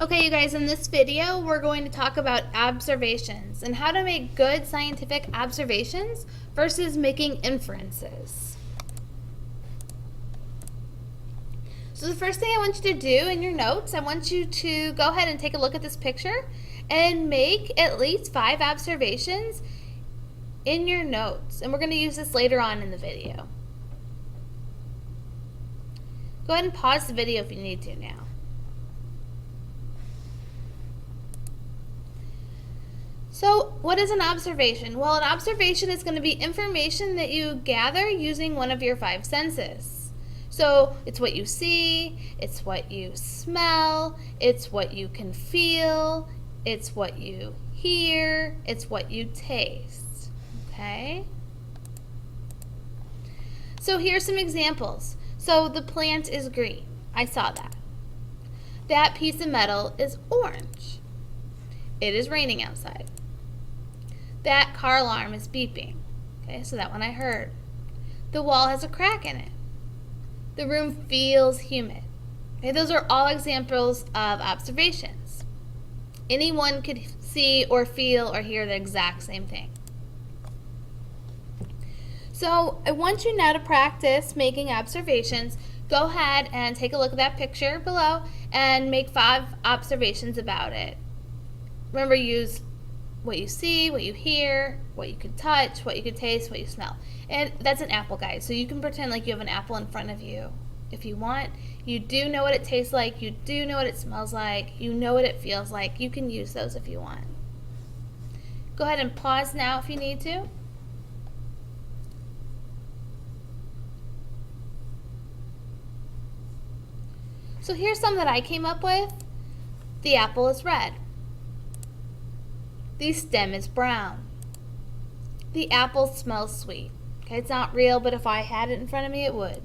Okay, you guys, in this video, we're going to talk about observations and how to make good scientific observations versus making inferences. So the first thing I want you to do in your notes, I want you to go ahead and take a look at this picture and make at least 5 observations in your notes. And we're going to use this later on in the video. Go ahead and pause the video if you need to now. So what is an observation? Well, an observation is going to be information that you gather using one of your 5 senses. So it's what you see, it's what you smell, it's what you can feel, it's what you hear, it's what you taste. Okay? So here's some examples. So the plant is green. I saw that. That piece of metal is orange. It is raining outside. That car alarm is beeping. Okay, so that one I heard. The wall has a crack in it. The room feels humid. Okay, those are all examples of observations. Anyone could see or feel or hear the exact same thing. So I want you now to practice making observations. Go ahead and take a look at that picture below and make 5 observations about it. Remember, use what you see, what you hear, what you can touch, what you can taste, what you smell. And that's an apple, guys. So you can pretend like you have an apple in front of you if you want. You do know what it tastes like. You do know what it smells like. You know what it feels like. You can use those if you want. Go ahead and pause now if you need to. So here's some that I came up with. The apple is red. The stem is brown. The apple smells sweet. Okay, it's not real, but if I had it in front of me, it would.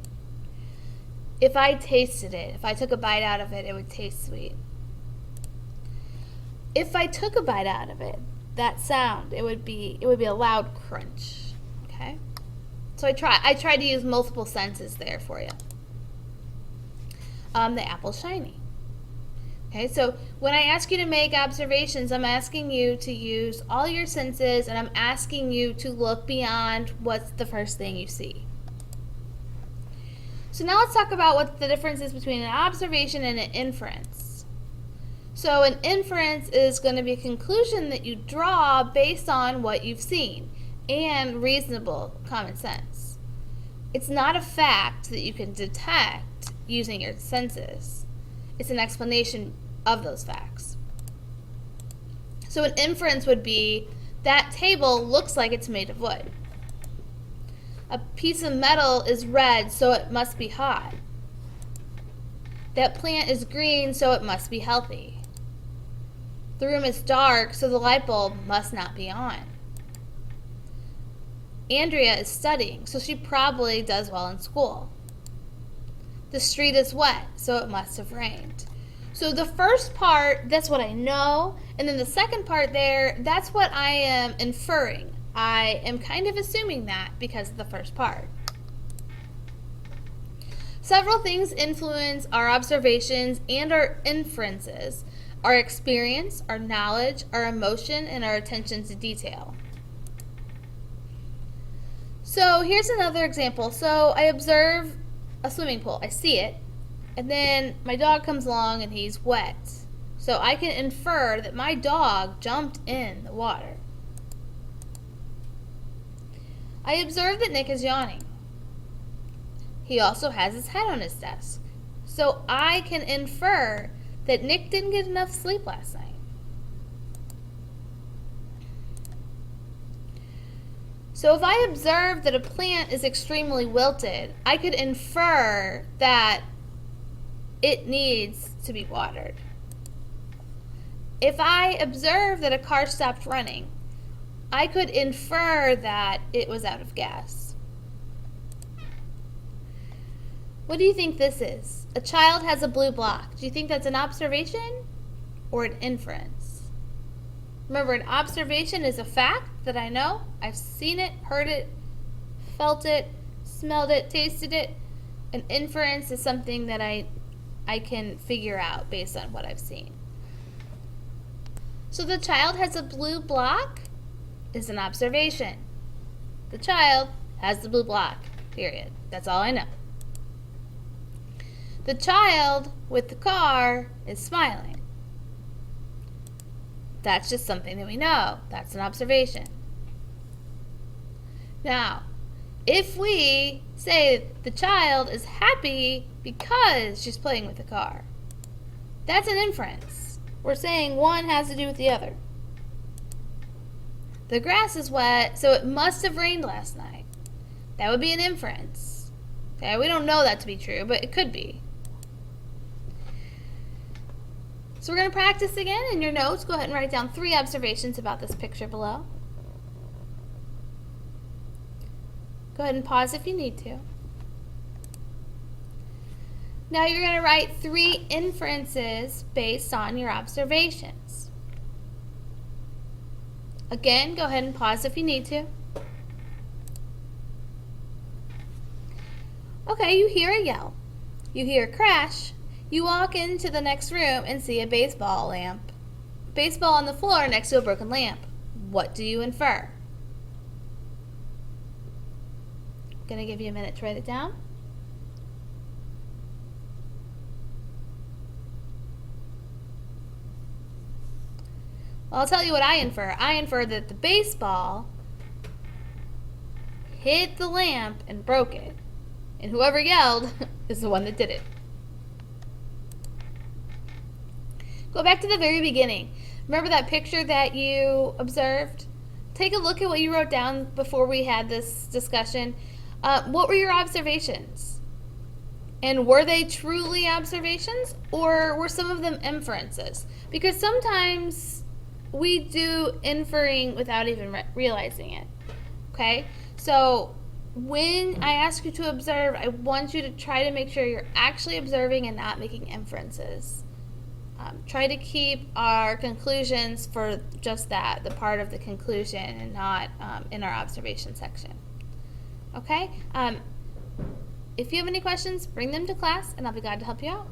If I tasted it, if I took a bite out of it, it would taste sweet. If I took a bite out of it, that sound, it would be a loud crunch. Okay? So I tried to use multiple senses there for you. The apple's shiny. Okay, so when I ask you to make observations, I'm asking you to use all your senses, and I'm asking you to look beyond what's the first thing you see. So now let's talk about what the difference is between an observation and an inference. So an inference is going to be a conclusion that you draw based on what you've seen and reasonable common sense. It's not a fact that you can detect using your senses. It's an explanation of those facts. So an inference would be, that table looks like it's made of wood. A piece of metal is red, so it must be hot. That plant is green, so it must be healthy. The room is dark, so the light bulb must not be on. Andrea is studying, so she probably does well in school. The street is wet, so it must have rained. So the first part, that's what I know, and then the second part there, that's what I am inferring. I am kind of assuming that because of the first part. Several things influence our observations and our inferences: our experience, our knowledge, our emotion, and our attention to detail. So here's another example. So I observe a swimming pool. I see it. And then my dog comes along and he's wet. So I can infer that my dog jumped in the water. I observe that Nick is yawning. He also has his head on his desk. So I can infer that Nick didn't get enough sleep last night. So if I observe that a plant is extremely wilted, I could infer that it needs to be watered. If I observe that a car stopped running, I could infer that it was out of gas. What do you think this is? A child has a blue block. Do you think that's an observation or an inference? Remember, an observation is a fact that I know. I've seen it, heard it, felt it, smelled it, tasted it. An inference is something that I can figure out based on what I've seen. So the child has a blue block is an observation. The child has the blue block, period. That's all I know. The child with the car is smiling. That's just something that we know. That's an observation. Now, if we say the child is happy because she's playing with the car, that's an inference. We're saying one has to do with the other. The grass is wet, so it must have rained last night. That would be an inference. Okay, we don't know that to be true, but it could be. So we're going to practice again. In your notes, go ahead and write down 3 observations about this picture below. Go ahead and pause if you need to. Now you're going to write 3 inferences based on your observations. Again, go ahead and pause if you need to. Okay, you hear a yell. You hear a crash. You walk into the next room and see a baseball lamp. Baseball on the floor next to a broken lamp. What do you infer? I'm going to give you a minute to write it down. Well, I'll tell you what I infer. I infer that the baseball hit the lamp and broke it. And whoever yelled is the one that did it. Go back to the very beginning. Remember that picture that you observed? Take a look at what you wrote down before we had this discussion. What were your observations? And were they truly observations, or were some of them inferences? Because sometimes we do inferring without even realizing it. Okay? So when I ask you to observe, I want you to try to make sure you're actually observing and not making inferences. Try to keep our conclusions for just that, the part of the conclusion, and not in our observation section. Okay? If you have any questions, bring them to class, and I'll be glad to help you out.